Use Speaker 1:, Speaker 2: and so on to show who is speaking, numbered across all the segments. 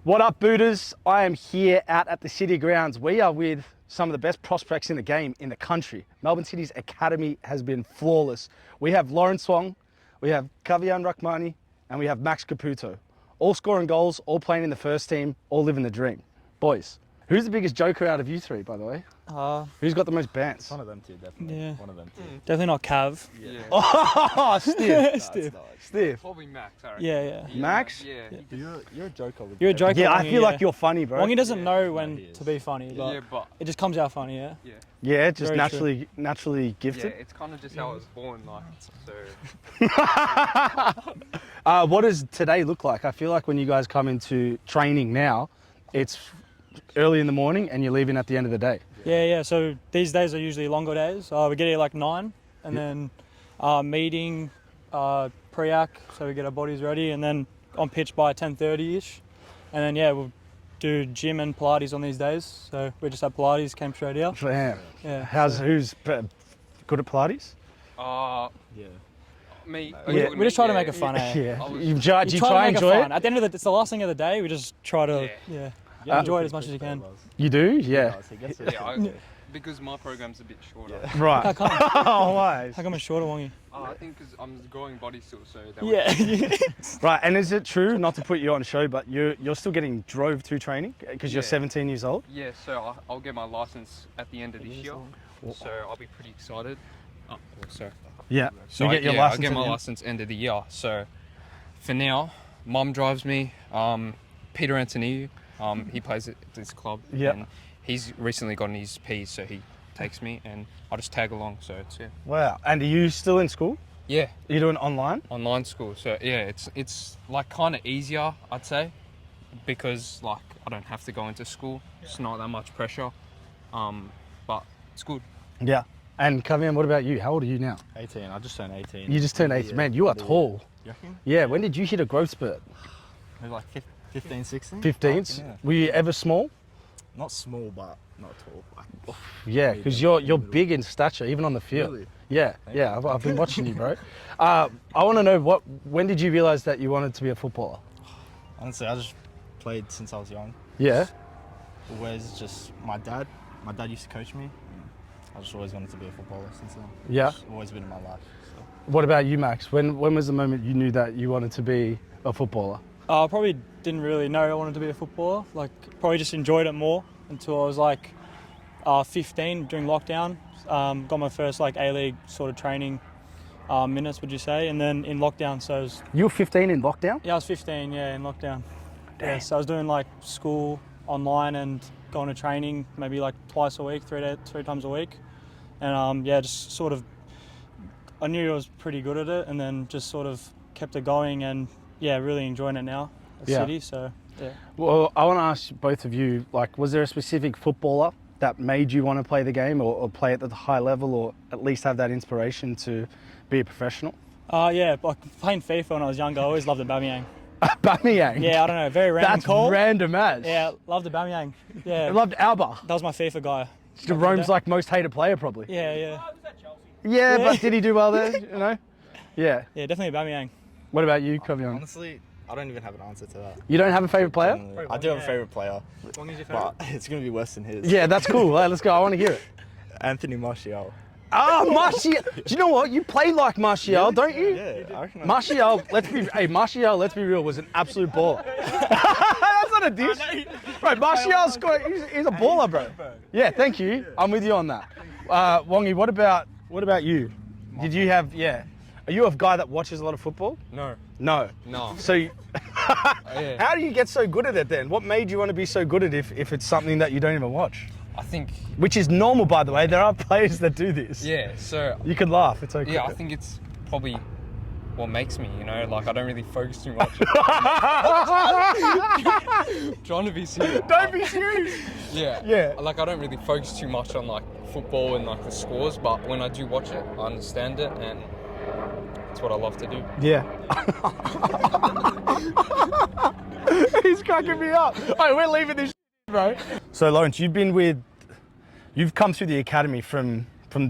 Speaker 1: What up, Booters? I am here out at the City Grounds. We are with some of the best prospects in the game in the country. Melbourne City's academy has been flawless. We have Wong, we have Kavian Rahmani, and we have Max Caputo. All scoring goals, all playing in the first team, all living the dream. Boys, who's the biggest joker out of you three, by the way? Who's got the most bants?
Speaker 2: One of them two, definitely.
Speaker 3: Yeah.
Speaker 2: One of them two.
Speaker 3: Definitely not Cav.
Speaker 2: Yeah.
Speaker 1: Oh, stiff.
Speaker 3: Stiff.
Speaker 4: Probably Max, I reckon.
Speaker 3: Yeah.
Speaker 1: Max?
Speaker 4: Yeah.
Speaker 2: You're a joker. With
Speaker 3: You're a joker.
Speaker 1: Yeah, I
Speaker 3: Wongy,
Speaker 1: feel like you're funny, bro.
Speaker 3: Wongy doesn't know when
Speaker 2: he is.
Speaker 3: to be funny, but,
Speaker 4: Yeah, but
Speaker 3: it just comes out funny, yeah?
Speaker 1: Yeah, just
Speaker 3: Very
Speaker 1: naturally
Speaker 4: yeah,
Speaker 1: gifted.
Speaker 4: it's kind of just how I was born, like, so.
Speaker 1: What does today look like? I feel like when you guys come into training now, it's early in the morning and you're leaving at the end of the day.
Speaker 3: Yeah. So these days are usually longer days. We get here like 9, and then meeting, pre-ac, so we get our bodies ready, and then on pitch by 10:30ish. And then, we'll do gym and Pilates on these days. So we just had Pilates, came straight here.
Speaker 1: Damn.
Speaker 3: Yeah.
Speaker 1: Who's good at Pilates?
Speaker 2: Yeah.
Speaker 4: Me.
Speaker 1: Yeah.
Speaker 3: We just try to make it fun, eh?
Speaker 1: Yeah.
Speaker 4: was-
Speaker 1: You
Speaker 3: You
Speaker 1: try and enjoy
Speaker 3: fun.
Speaker 1: it?
Speaker 3: At the end of it's the last thing of the day. We just try to,
Speaker 2: Yeah,
Speaker 3: enjoy it as much as you can.
Speaker 1: You do? Yeah.
Speaker 2: He gets it.
Speaker 4: Yeah, because my program's a bit shorter.
Speaker 1: Right.
Speaker 3: How come?
Speaker 1: Oh, why?
Speaker 3: How come it's shorter, Wongy?
Speaker 4: I think because I'm growing body still, so that
Speaker 3: Yeah.
Speaker 1: Right, and is it true, not to put you on show, but you're still getting drove to training because you're
Speaker 4: Yeah.
Speaker 1: 17 years old?
Speaker 4: Yeah, so I'll get my license at the end of this year, so I'll be pretty excited. Oh, sorry.
Speaker 1: Yeah.
Speaker 4: So
Speaker 1: you get your
Speaker 4: I'll
Speaker 1: license
Speaker 4: get
Speaker 1: at
Speaker 4: my
Speaker 1: the end?
Speaker 4: license end of the year. So for now, Mum drives me. Peter Antoniou, he plays at this club.
Speaker 1: Yeah.
Speaker 4: And he's recently gotten his P's, so he takes me and I just tag along. So it's
Speaker 1: Wow. And are you still in school?
Speaker 4: yeah,
Speaker 1: You're doing online?
Speaker 4: online school. So yeah, it's like kind of easier, I'd say, because like I don't have to go into school. It's not that much pressure, but it's good.
Speaker 1: Yeah. And Kavian, what about you? How old are you now?
Speaker 2: 18. I just turned 18.
Speaker 1: You just turned 18.
Speaker 2: Yeah.
Speaker 1: Man, you are tall.
Speaker 2: You reckon?
Speaker 1: Yeah. When did you hit a growth spurt?
Speaker 2: Maybe like 15, 16?
Speaker 1: 15?
Speaker 2: Yeah.
Speaker 1: Were you ever small?
Speaker 2: Not small, but not tall. Like,
Speaker 1: Yeah, because you're big in stature, even on the field.
Speaker 2: Really?
Speaker 1: Yeah, yeah. I've been watching you, bro. I want to know when did you realize that you wanted to be a footballer?
Speaker 2: honestly, I just played since I was young.
Speaker 1: Yeah.
Speaker 2: Always just my dad used to coach me. And I just always wanted to be a footballer since then.
Speaker 1: Yeah.
Speaker 2: It's always been in my life. So.
Speaker 1: What about you, Max? When was the moment you knew that you wanted to be a footballer?
Speaker 3: I probably didn't really know I wanted to be a footballer. Like, probably just enjoyed it more until I was like 15 during lockdown. Got my first like A-League sort of training minutes, would you say? And then in lockdown, so I was,
Speaker 1: You were 15 in lockdown?
Speaker 3: I was 15, in lockdown.
Speaker 1: Damn.
Speaker 3: Yeah, so I was doing like school online and going to training maybe like twice a week, three times a week. And just sort of, I knew I was pretty good at it and then just sort of kept it going and really enjoying it now at
Speaker 1: Yeah.
Speaker 3: City, so yeah.
Speaker 1: Well, I want to ask both of you, like, was there a specific footballer that made you want to play the game or play at the high level or at least have that inspiration to be a professional?
Speaker 3: Like playing FIFA when I was younger, I always loved the Aubameyang.
Speaker 1: Aubameyang?
Speaker 3: Yeah, I don't know, very random
Speaker 1: That's
Speaker 3: call.
Speaker 1: random as.
Speaker 3: Yeah, loved the Aubameyang. Yeah,
Speaker 1: I loved Alba.
Speaker 3: that was my FIFA guy.
Speaker 1: Jerome's like most hated player probably.
Speaker 3: Yeah,
Speaker 1: Yeah, but did he do well there, you know? Yeah.
Speaker 3: definitely Aubameyang.
Speaker 1: What about you, Kavian?
Speaker 2: Honestly, I don't even have an answer to that.
Speaker 1: You don't have a favourite player?
Speaker 2: Genuinely. I do have a favourite player, but it's going to be worse than his.
Speaker 1: Yeah, that's cool. Hey, let's go. I want to hear it.
Speaker 2: Anthony Martial.
Speaker 1: Oh, Martial. Do you know what? You play like Martial, don't you?
Speaker 2: Yeah, I reckon.
Speaker 1: Martial, let's be real, was an absolute baller. That's not a dish. Right, Martial's he's a baller, bro. Yeah, thank you. I'm with you on that. Wongy, what about you? Did you have, are you a guy that watches a lot of football?
Speaker 4: No.
Speaker 1: No. So,
Speaker 4: Yeah.
Speaker 1: how do you get so good at it then? What made you want to be so good at it if it's something that you don't even watch?
Speaker 4: I think
Speaker 1: Which is normal, by the way. There are players that do this.
Speaker 4: so
Speaker 1: You can laugh. It's okay.
Speaker 4: yeah, I think it's probably what makes me, like I don't really focus too much. Trying to be serious.
Speaker 1: Don't be serious.
Speaker 4: Yeah. Like I don't really focus too much on like football and like the scores, but when I do watch it, I understand it and it's what I love to do.
Speaker 1: Yeah. He's cracking me up. Hey, we're leaving this bro. So Lawrence, you've come through the academy from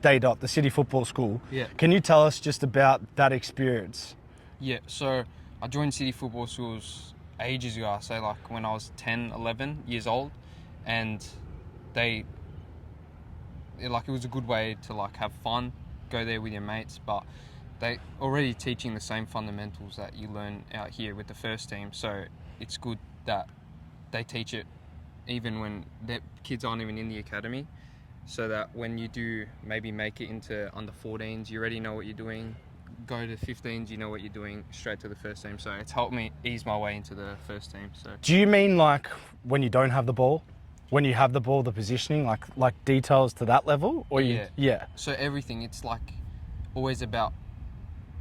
Speaker 1: day dot, the City Football School.
Speaker 4: Yeah.
Speaker 1: Can you tell us just about that experience?
Speaker 4: Yeah, so I joined City Football Schools ages ago. I say like when I was 10, 11 years old, and it was a good way to like have fun, go there with your mates, but they already teaching the same fundamentals that you learn out here with the first team. So it's good that they teach it even when the kids aren't even in the academy, so that when you do maybe make it into under 14s, you already know what you're doing. Go to 15s, you know what you're doing, straight to the first team. So it's helped me ease my way into the first team. So
Speaker 1: Do you mean like when you don't have the ball? When you have the ball, the positioning, like details to that level? Or yeah.
Speaker 4: So everything, it's like always about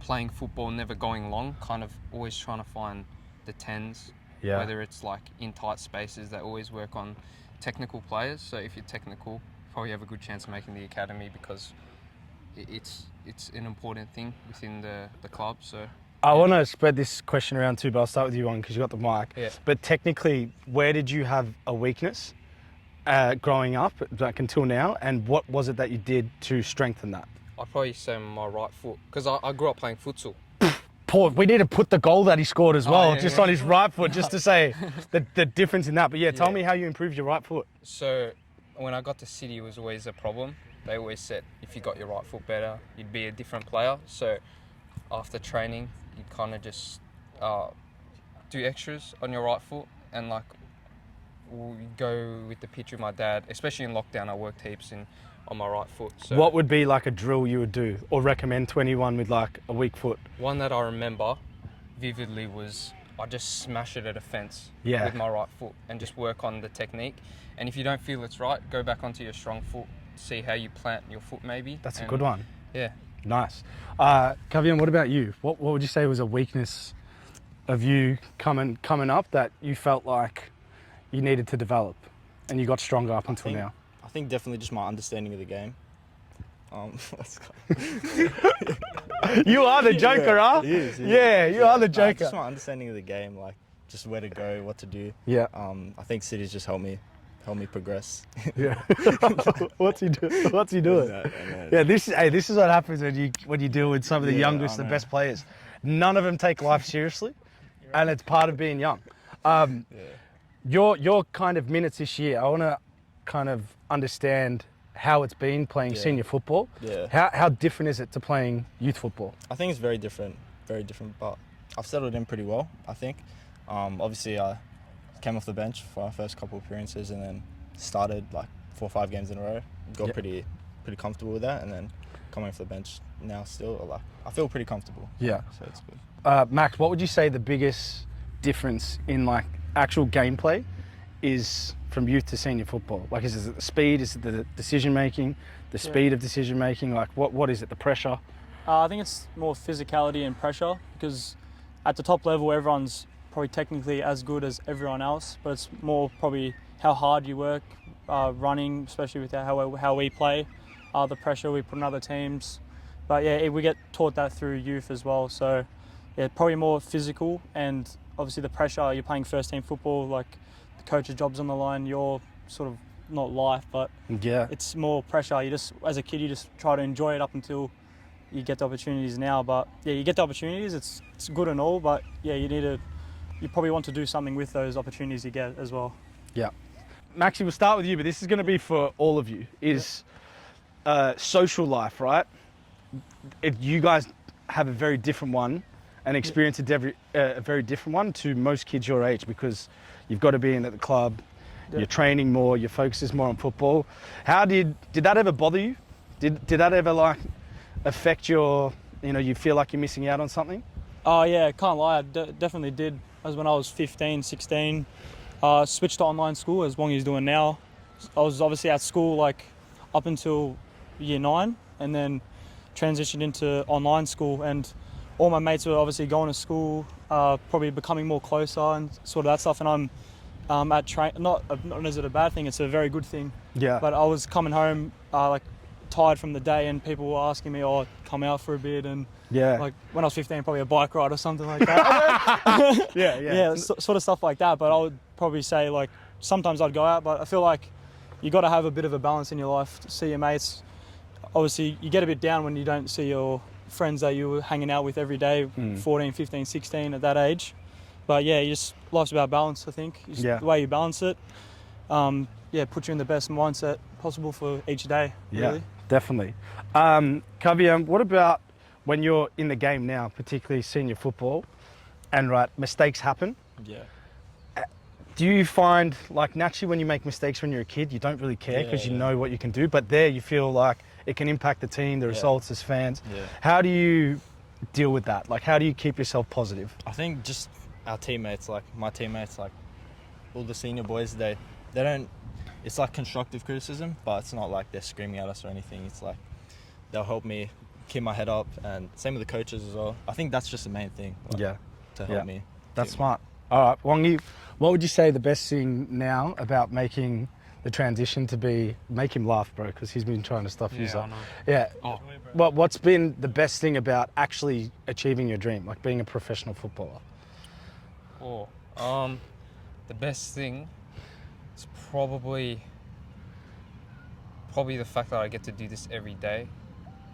Speaker 4: playing football, never going long, kind of always trying to find the 10s.
Speaker 1: Yeah.
Speaker 4: Whether it's like in tight spaces, they always work on technical players. So if you're technical, you probably have a good chance of making the academy, because it's an important thing within the club. So
Speaker 1: I want to spread this question around too, but I'll start with you, Wong, because you got the mic.
Speaker 4: Yeah.
Speaker 1: But technically, where did you have a weakness growing up, like until now, and what was it that you did to strengthen that?
Speaker 4: I'd probably say my right foot, because I grew up playing futsal.
Speaker 1: Paul, we need to put the goal that he scored as well,
Speaker 4: yeah,
Speaker 1: just
Speaker 4: yeah.
Speaker 1: on his right foot, just to say the difference in that. But yeah, tell me how you improved your right foot.
Speaker 4: So when I got to City, it was always a problem. They always said if you got your right foot better, you'd be a different player. So after training, you'd kind of just do extras on your right foot, and like we go with the pitch with my dad. Especially in lockdown, I worked heaps on my right foot. So
Speaker 1: What would be like a drill you would do or recommend to anyone with like a weak foot?
Speaker 4: one that I remember vividly was I just smash it at a fence
Speaker 1: Yeah.
Speaker 4: with my right foot and just work on the technique. And if you don't feel it's right, go back onto your strong foot, see how you plant your foot maybe.
Speaker 1: That's a good one.
Speaker 4: Yeah.
Speaker 1: Nice. Kavian, what about you? What would you say was a weakness of you coming up that you felt like you needed to develop and you got stronger up until now?
Speaker 2: I think definitely just my understanding of the game. Let's go.
Speaker 1: You are the joker, huh?
Speaker 2: He is.
Speaker 1: Yeah, you are the joker.
Speaker 2: Just my understanding of the game, like just where to go, what to do.
Speaker 1: Yeah.
Speaker 2: I think City's just helped me progress.
Speaker 1: Yeah. What's he doing?
Speaker 2: And
Speaker 1: Yeah, this is what happens when you deal with some of the
Speaker 2: Yeah,
Speaker 1: youngest,
Speaker 2: I
Speaker 1: the
Speaker 2: know.
Speaker 1: best players. None of them take life seriously, and it's part of being young. Your kind of minutes this year, I want to kind of understand how it's been playing senior football.
Speaker 2: Yeah.
Speaker 1: How different is it to playing youth football?
Speaker 2: I think it's very different, but I've settled in pretty well, I think. Obviously, I came off the bench for our first couple of appearances and then started like 4 or 5 games in a row. Got pretty comfortable with that, and then coming off the bench now still, like, I feel pretty comfortable.
Speaker 1: Yeah.
Speaker 2: So it's good.
Speaker 1: Max, what would you say the biggest difference in like actual gameplay is from youth to senior football? Like, is it the speed? Is it the decision making? The speed of decision making? Like, what is it? The pressure?
Speaker 3: I think it's more physicality and pressure, because at the top level, everyone's probably technically as good as everyone else, but it's more probably how hard you work, running, especially with how we play, the pressure we put on other teams. But yeah, we get taught that through youth as well. So yeah, probably more physical, and obviously the pressure. You're playing first team football, like the coach's job's on the line. You're sort of not life, but
Speaker 1: Yeah.
Speaker 3: it's more pressure. You just, as a kid, you just try to enjoy it up until you get the opportunities now. But yeah, you get the opportunities. It's good and all, but yeah, you probably want to do something with those opportunities you get as well.
Speaker 1: Yeah. Maxie, we'll start with you, but this is going to be for all of you, is social life, right? If you guys have a very different one and experience a very different one to most kids your age, because you've got to be in at the club, you're training more, your focus is more on football. How did that ever bother you? Did that ever like affect your, you feel like you're missing out on something?
Speaker 3: Oh yeah, can't lie, I definitely did. As when I was 15, 16, switched to online school, as Wong is doing now. I was obviously at school like up until year 9, and then transitioned into online school, and all my mates were obviously going to school, probably becoming more closer and sort of that stuff. And I'm at not is it a bad thing? It's a very good thing.
Speaker 1: Yeah.
Speaker 3: But I was coming home like tired from the day, and people were asking me, "Oh, come out for a bit," and like when I was 15, probably a bike ride or something like that. Yeah, sort of stuff like that. But I would probably say like sometimes I'd go out, but I feel like you got to have a bit of a balance in your life to see your mates. Obviously, you get a bit down when you don't see your friends that you were hanging out with every day, 14, 15, 16 at that age. But yeah, life's about balance, I think.
Speaker 1: Yeah.
Speaker 3: The way you balance it, put you in the best mindset possible for each day, really.
Speaker 1: Yeah, definitely. Kavian, what about when you're in the game now, particularly senior football, and mistakes happen?
Speaker 2: Yeah.
Speaker 1: Do you find, like, naturally when you make mistakes when you're a kid, you don't really care because you know what you can do, but there you feel like it can impact the team, the results as fans.
Speaker 2: Yeah.
Speaker 1: How do you deal with that? Like, how do you keep yourself positive?
Speaker 2: I think just our teammates, like my teammates, like all the senior boys, they don't. It's like constructive criticism, but it's not like they're screaming at us or anything. It's like they'll help me keep my head up, and same with the coaches as well. I think that's just the main thing. Like, to help me.
Speaker 1: That's smart. All right, Wong, what would you say the best thing now about making the transition to be, make him laugh, bro, because he's been trying to stuff you up. Yeah.
Speaker 4: Oh.
Speaker 1: What's been the best thing about actually achieving your dream, like being a professional footballer?
Speaker 4: The best thing is probably the fact that I get to do this every day,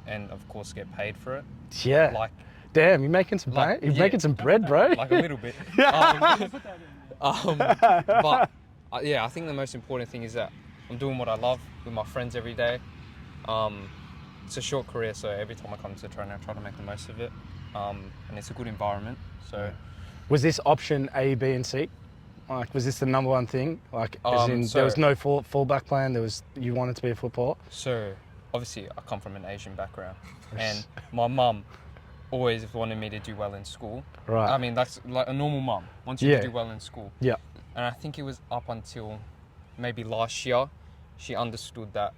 Speaker 4: and of course get paid for it.
Speaker 1: Yeah.
Speaker 4: Like,
Speaker 1: damn, you're making some you're making some bread, bro.
Speaker 4: like a little bit. But I think the most important thing is that I'm doing what I love with my friends every day. It's a short career, so every time I come to training, I try to make the most of it. And it's a good environment. So,
Speaker 1: was this option A, B, and C? Like, was this the number one thing? Like, as in, there was no fallback plan. You wanted to be a footballer.
Speaker 4: So, obviously, I come from an Asian background, and my mum always wanted me to do well in school.
Speaker 1: Right.
Speaker 4: I mean, that's like a normal mum wants you to do well in school.
Speaker 1: Yeah.
Speaker 4: And I think it was up until maybe last year, she understood that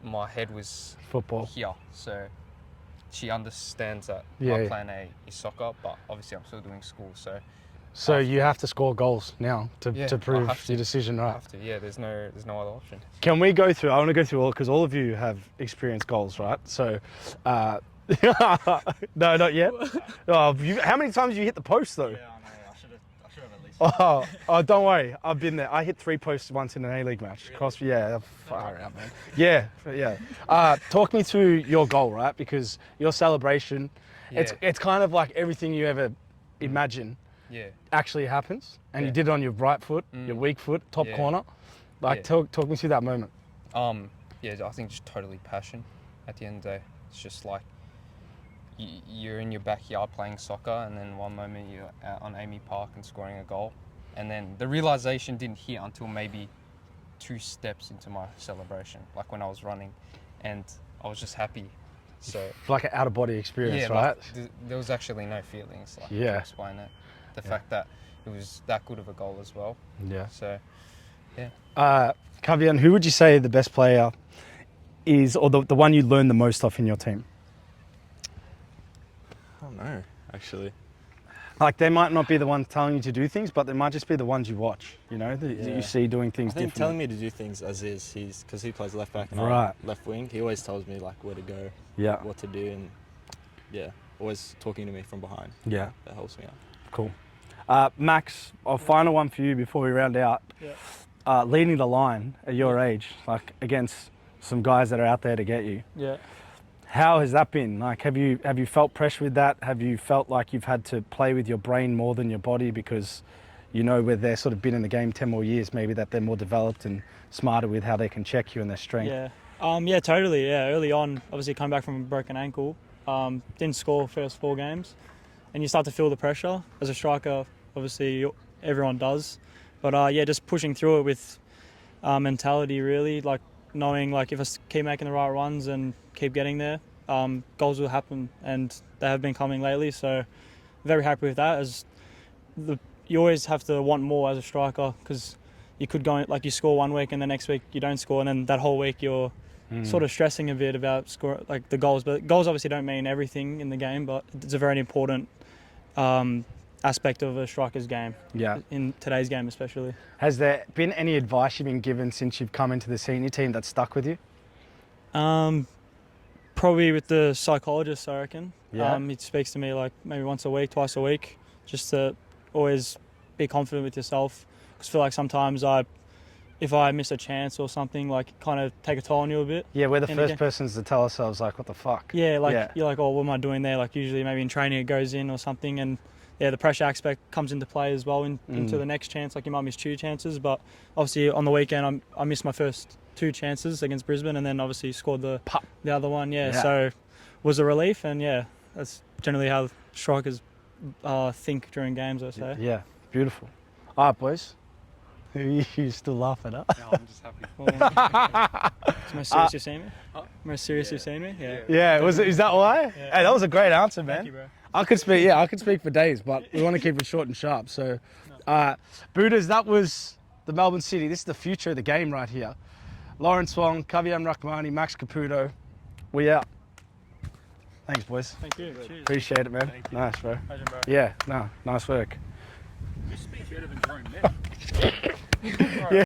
Speaker 4: my head was
Speaker 1: football
Speaker 4: here. So she understands that
Speaker 1: Yeah.
Speaker 4: my plan A is soccer, but obviously I'm still doing school.
Speaker 1: So you have to score goals now to
Speaker 4: I
Speaker 1: prove
Speaker 4: have to.
Speaker 1: your decision
Speaker 4: I
Speaker 1: right.
Speaker 4: have to. Yeah, there's no other option.
Speaker 1: Can we go through? I want to go through all, because all of you have experienced goals, right? So, no, not yet. How many times have you hit the post though?
Speaker 2: Yeah, I know. I should have at least.
Speaker 1: Oh, don't worry. I've been there. I hit 3 posts once in an A-League match.
Speaker 2: Really?
Speaker 1: Far out, man. Yeah. Talk me through your goal, right? Because your celebration, it's kind of like everything you ever imagine actually happens. And you did it on your right foot, your weak foot, top corner. Like, talk me through that moment.
Speaker 4: I think just totally passion at the end of the day. It's just like you're in your backyard playing soccer, and then one moment you're out on Amy Park and scoring a goal, and then the realization didn't hit until maybe 2 steps into my celebration, like when I was running, and I was just happy. So
Speaker 1: like an out-of-body experience, right?
Speaker 4: Like, there was actually no feelings, like,
Speaker 1: Yeah.
Speaker 4: to explain it. The fact that it was that good of a goal as well.
Speaker 1: Yeah.
Speaker 4: So, yeah.
Speaker 1: Kavian, who would you say the best player is, or the one you learn the most off in your team?
Speaker 2: I don't know, actually.
Speaker 1: Like, they might not be the ones telling you to do things, but they might just be the ones you watch, that you see doing things
Speaker 2: I think
Speaker 1: differently.
Speaker 2: telling me to do things as is, because he plays left back and
Speaker 1: Right.
Speaker 2: I'm left wing, he always tells me like where to go, what to do, and always talking to me from behind.
Speaker 1: Yeah.
Speaker 2: That helps me out.
Speaker 1: Cool. Max, a final one for you before we round out.
Speaker 3: Yeah.
Speaker 1: Leading the line at your age, like against some guys that are out there to get you.
Speaker 3: Yeah.
Speaker 1: How has that been? Like, have you felt pressure with that? Have you felt like you've had to play with your brain more than your body because where they've sort of been in the game 10 more years, maybe that they're more developed and smarter with how they can check you and their strength?
Speaker 3: Yeah. Totally. Yeah. Early on, obviously come back from a broken ankle, didn't score first 4 games, and you start to feel the pressure as a striker. Obviously, everyone does, but just pushing through it with mentality, really, like knowing like if I keep making the right runs and keep getting there, goals will happen, and they have been coming lately. So very happy with that. You always have to want more as a striker, because you could go like you score one week and the next week you don't score, and then that whole week you're sort of stressing a bit about like the goals. But goals obviously don't mean everything in the game, but it's a very important aspect of a striker's game. Yeah. In today's game especially.
Speaker 1: Has there been any advice you've been given since you've come into the senior team that stuck with you?
Speaker 3: Probably with the psychologist, I reckon.
Speaker 1: Yeah.
Speaker 3: He speaks to me like maybe once a week, twice a week, just to always be confident with yourself. Because I feel like sometimes if I miss a chance or something, like kind of take a toll on you a bit.
Speaker 1: Yeah, we're the first persons to tell ourselves like, what the fuck?
Speaker 3: Yeah, like you're like, oh, what am I doing there? Like usually maybe in training it goes in or something, and yeah, the pressure aspect comes into play as well into the next chance. Like you might miss 2 chances, but obviously on the weekend I missed my first 2 chances against Brisbane, and then obviously scored the other one. Yeah, so was a relief, and yeah, that's generally how strikers think during games, I say.
Speaker 1: Yeah, beautiful. All right, boys. You still laughing, huh?
Speaker 4: No, I'm just happy.
Speaker 3: It's the most serious you've seen me? Most serious you've seen me? Yeah.
Speaker 1: Yeah, is that why?
Speaker 3: Yeah.
Speaker 1: Hey, that was a great answer, man.
Speaker 3: Thank you, bro.
Speaker 1: I could speak for days, but we want to keep it short and sharp. So, Buddhas, that was the Melbourne City. This is the future of the game right here. Lawrence Wong, Kavian Rahmani, Max Caputo. We out. Thanks, boys.
Speaker 3: Thank you. Cheers.
Speaker 1: Appreciate it, man. Nice, bro.
Speaker 3: Pleasure, bro.
Speaker 1: Yeah, no, nice work.
Speaker 5: You speak better than grown men.
Speaker 1: Yeah.